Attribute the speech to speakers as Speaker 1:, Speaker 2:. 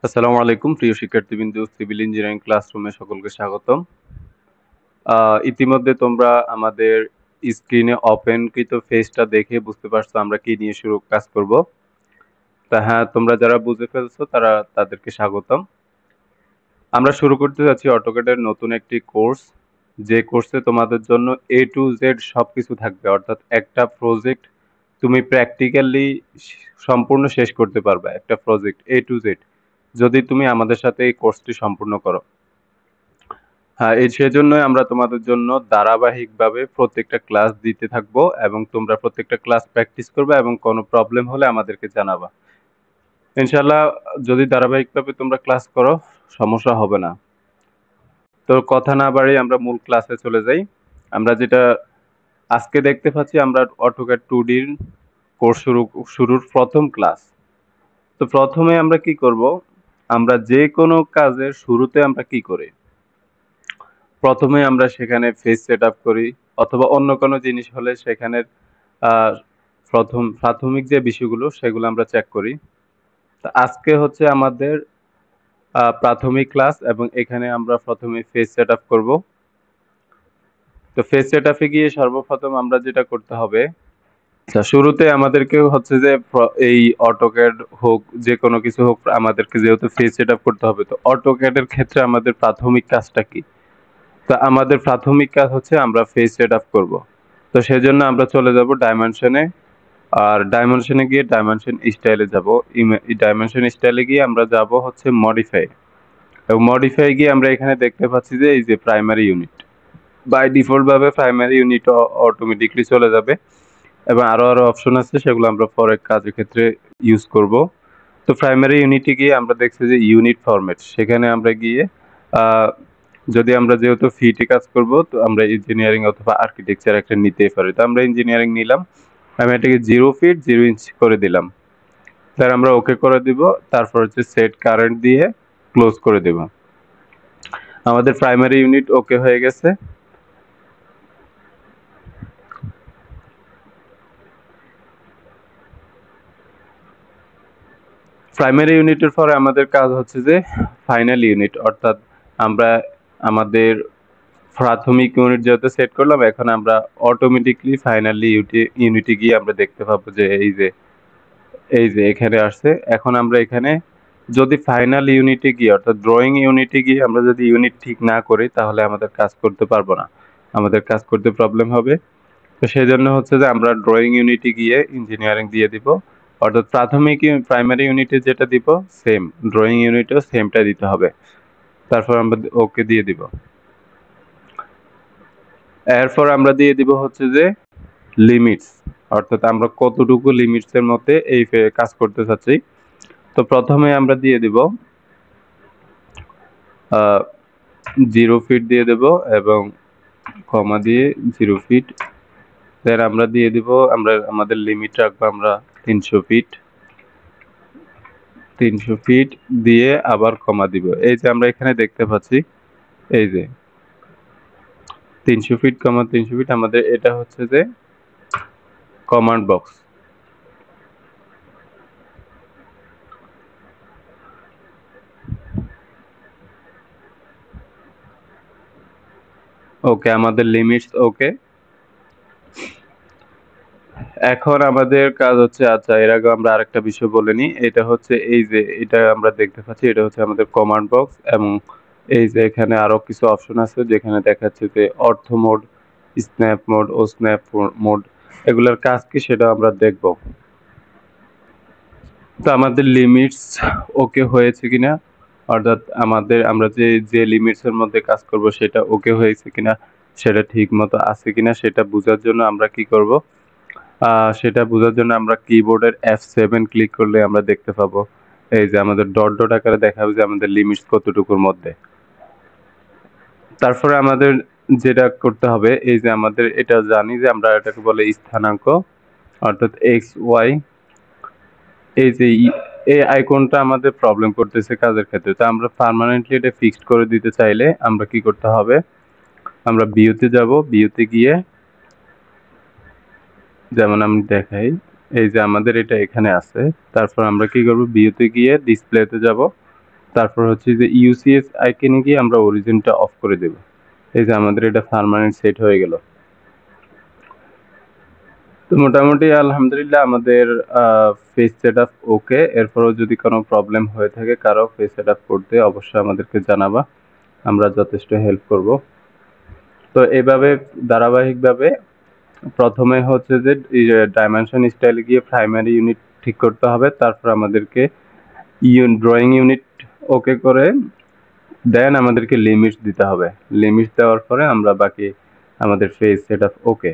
Speaker 1: আসসালামু আলাইকুম প্রিয় শিক্ষার্থীবৃন্দ, সিভিল ইঞ্জিনিয়ারিং ক্লাসরুমে সকলকে স্বাগতম। ইতিমধ্যে তোমরা আমাদের স্ক্রিনে ওপেনকৃত পেজটা দেখে বুঝতে পারছো আমরা কি নিয়ে শুরু কাজ করব। তা হ্যাঁ, তোমরা যারা বুঝে ফেলছো তাদেরকে স্বাগতম। আমরা শুরু করতে যাচ্ছি অটোক্যাডের নতুন একটি কোর্স, যে কোর্সে তোমাদের জন্য এ টু জেড সবকিছু থাকবে, অর্থাৎ একটা প্রজেক্ট তুমি প্র্যাকটিক্যালি সম্পূর্ণ শেষ করতে পারবে। একটা প্রজেক্ট এ টু জেড যদি তুমি আমাদের সাথে এই কোর্সটি সম্পূর্ণ করো। হ্যাঁ, সেজন্যই আমরা তোমাদের জন্য ধারাবাহিকভাবে প্রত্যেকটা ক্লাস দিতে থাকবো এবং তোমরা প্রত্যেকটা ক্লাস প্র্যাকটিস করবে এবং কোনো প্রবলেম হলে আমাদেরকে জানাবা। ইনশাল্লাহ যদি ধারাবাহিকভাবে তোমরা ক্লাস করো, সমস্যা হবে না। তো কথা না বাড়িয়ে আমরা মূল ক্লাসে চলে যাই। আমরা যেটা আজকে দেখতে পাচ্ছি, আমরা অটোক্যাড 2D কোর্স শুরুর প্রথম ক্লাস। তো প্রথমে আমরা কি করব, আমরা যে কোনো কাজের শুরুতে আমরা কি করি, প্রথমে আমরা সেখানে ফেস সেট আপ করি, অথবা অন্য কোনো জিনিস হলে সেখানের আহ, প্রাথমিক যে বিষয়গুলো সেগুলো আমরা চেক করি। তো আজকে হচ্ছে আমাদের প্রাথমিক ক্লাস এবং এখানে আমরা প্রথমে ফেস সেট আপ করবো। তো ফেস সেট আপে গিয়ে সর্বপ্রথম আমরা যেটা করতে হবে, আচ্ছা, শুরুতে আমাদেরকে হচ্ছে যে এই অটোক্যাড হোক, যে কোনো কিছু হোক, আমাদেরকে যেহেতু ফেস সেট আপ করতে হবে, তো অটোক্যাডের ক্ষেত্রে আমাদের প্রাথমিক কাজটা কি? তো আমাদের প্রাথমিক কাজ হচ্ছে আমরা ফেস সেট আপ করবো। তো সেজন্য আমরা চলে যাব ডাইমেনশনে, আর ডাইমেনশনে গিয়ে ডাইমেনশন স্টাইলে যাব। ডাইমেনশন স্টাইলে গিয়ে আমরা যাব হচ্ছে মডিফাই, এবং মডিফাই গিয়ে আমরা এখানে দেখতে পাচ্ছি যে এই যে প্রাইমারি ইউনিট, বাই ডিফল্ট ভাবে প্রাইমারি ইউনিট অটোমেটিকলি চলে যাবে, এবং আরো আরো অপশন আছে, সেগুলো আমরা পরে কাজের ক্ষেত্রে ইউজ করব। তো প্রাইমারি ইউনিটে গিয়ে আমরা দেখছি যে ইউনিট ফরম্যাট, সেখানে আমরা গিয়ে আহ, যদি আমরা যেহেতু ফিটে কাজ করব, তো আমরা ইঞ্জিনিয়ারিং অথবা আর্কিটেকচার একটা নিতেই পারি। তো আমরা ইঞ্জিনিয়ারিং নিলাম, আমি এটাকে 0 ফিট 0 ইঞ্চ করে দিলাম। তার আমরা ওকে করে দিব, তারপর হচ্ছে সেট কারেন্ট দিয়ে ক্লোজ করে দেব। আমাদের প্রাইমারি ইউনিট ওকে হয়ে গেছে। প্রাইমারি ইউনিটের পরে আমাদের কাজ হচ্ছে যে ফাইনাল ইউনিট, অর্থাৎ আমরা আমাদের প্রাথমিক ইউনিট যেহেতু সেট করলাম, এখন আমরা অটোমেটিকলি ফাইনালি ইউনিটে গিয়ে আমরা দেখতে পাবো যে এই যে এখানে আসছে। এখন আমরা এখানে যদি ফাইনাল ইউনিটে গিয়ে, অর্থাৎ ড্রয়িং ইউনিটে গিয়ে আমরা যদি ইউনিট ঠিক না করি, তাহলে আমাদের কাজ করতে পারবো না, আমাদের কাজ করতে প্রবলেম হবে। তো সেই জন্য হচ্ছে যে আমরা ড্রয়িং ইউনিটে গিয়ে ইঞ্জিনিয়ারিং দিয়ে দিব, অর্থাৎ প্রাথমিক প্রাইমারি ইউনিটে যেটা দিব সেম, ড্রয়িং ইউনিটেও সেমটা দিতে হবে। তারপর আমরা ওকে দিয়ে দিব। এরপর আমরা দিয়ে দিব হচ্ছে যে লিমিটস, অর্থাৎ আমরা কতটুকু লিমিটস এর মধ্যে এই কাজ করতে চাচ্ছি। তো প্রথমে আমরা দিয়ে দিব 0 ফিট দিয়ে দেব, এবং কমা দিয়ে 0 ফিট। দেন আমরা দিয়ে দিব, আমরা আমাদের লিমিট রাখবো আমরা 300 ফিট। 300 ফিট দিয়ে আবার কমা দিব। এই যে আমরা এখানে দেখতে পাচ্ছি, এই যে 300 ফিট, 300 ফিট, আমাদের এটা হচ্ছে যে কমান্ড বক্স। ওকে, আমাদের লিমিটস ওকে। এখন আমাদের কাজ হচ্ছে, আচ্ছা, এর আগে আমরা আরেকটা বিষয় বলে নিই। এটা হচ্ছে এই যে এটা আমরা দেখতে পাচ্ছি, এটা হচ্ছে আমাদের কমান্ড বক্স, এবং এই যে এখানে আরো কিছু অপশন আছে, যেখানে দেখাচ্ছে যে অর্থ মোড, স্ন্যাপ মোড ও স্ন্যাপ মোড, এগুলোর কাজ কি সেটা আমরা দেখব। তো আমাদের লিমিটস ওকে হয়েছে কিনা, অর্থাৎ আমরা যে যে লিমিটস এর মধ্যে কাজ করব সেটা ওকে হয়েছে কিনা, সেটা ঠিক মতো আছে কিনা, সেটা বোঝার জন্য আমরা কি করব, সেটা বোঝার জন্য আমরা কিবোর্ডের F7 ক্লিক করলে আমরা দেখতে পাবো, এই যে আমাদের ডট ডট আকারে দেখাবে যে আমাদের লিমিটস কতটুকুর মধ্যে। তারপরে আমাদের যেটা করতে হবে, এই যে আমাদের এটা জানি যে আমরা এটাকে বলে স্থানাঙ্ক, অর্থাৎ এক্স ওয়াই। এই যে এই আইকনটা আমাদের প্রবলেম করতেছে কাজের ক্ষেত্রে। তো আমরা পার্মানেন্টলি এটা ফিক্সড করে দিতে চাইলে আমরা কি করতে হবে, আমরা ভিউতে যাব, ভিউতে গিয়ে যেমন আমি দেখাই, এই যে আমাদের এটা এখানে আছে। তারপর আমরা কি করব, ভিউতে গিয়ে ডিসপ্লেতে যাব, তারপর হচ্ছে যে ইউসিএস আইকনে গিয়ে আমরা অরিজিনটা অফ করে দেব। এই যে আমাদের এটা পার্মানেন্ট সেট হয়ে গেল। তো মোটামুটি আলহামদুলিল্লাহ আমাদের ফেস সেটআপ ওকে। এরপরেও যদি কোনো প্রবলেম হয়ে থাকে কারো ফেস সেটআপ করতে, অবশ্যই আমাদেরকে জানাবা, আমরা যথেষ্ট হেল্প করব। তো এভাবে ধারাবাহিকভাবে প্রথমে হচ্ছে যে ডাইমেনশন স্টাইলে গিয়ে প্রাইমারি ইউনিট ঠিক করতে হবে, তারপর আমাদেরকে ড্রয়িং ইউনিট ওকে করে দেন আমাদেরকে লিমিটস দিতে হবে। লিমিটস দেওয়ার পরে আমরা বাকি আমাদের ফেস সেটআপ ওকে।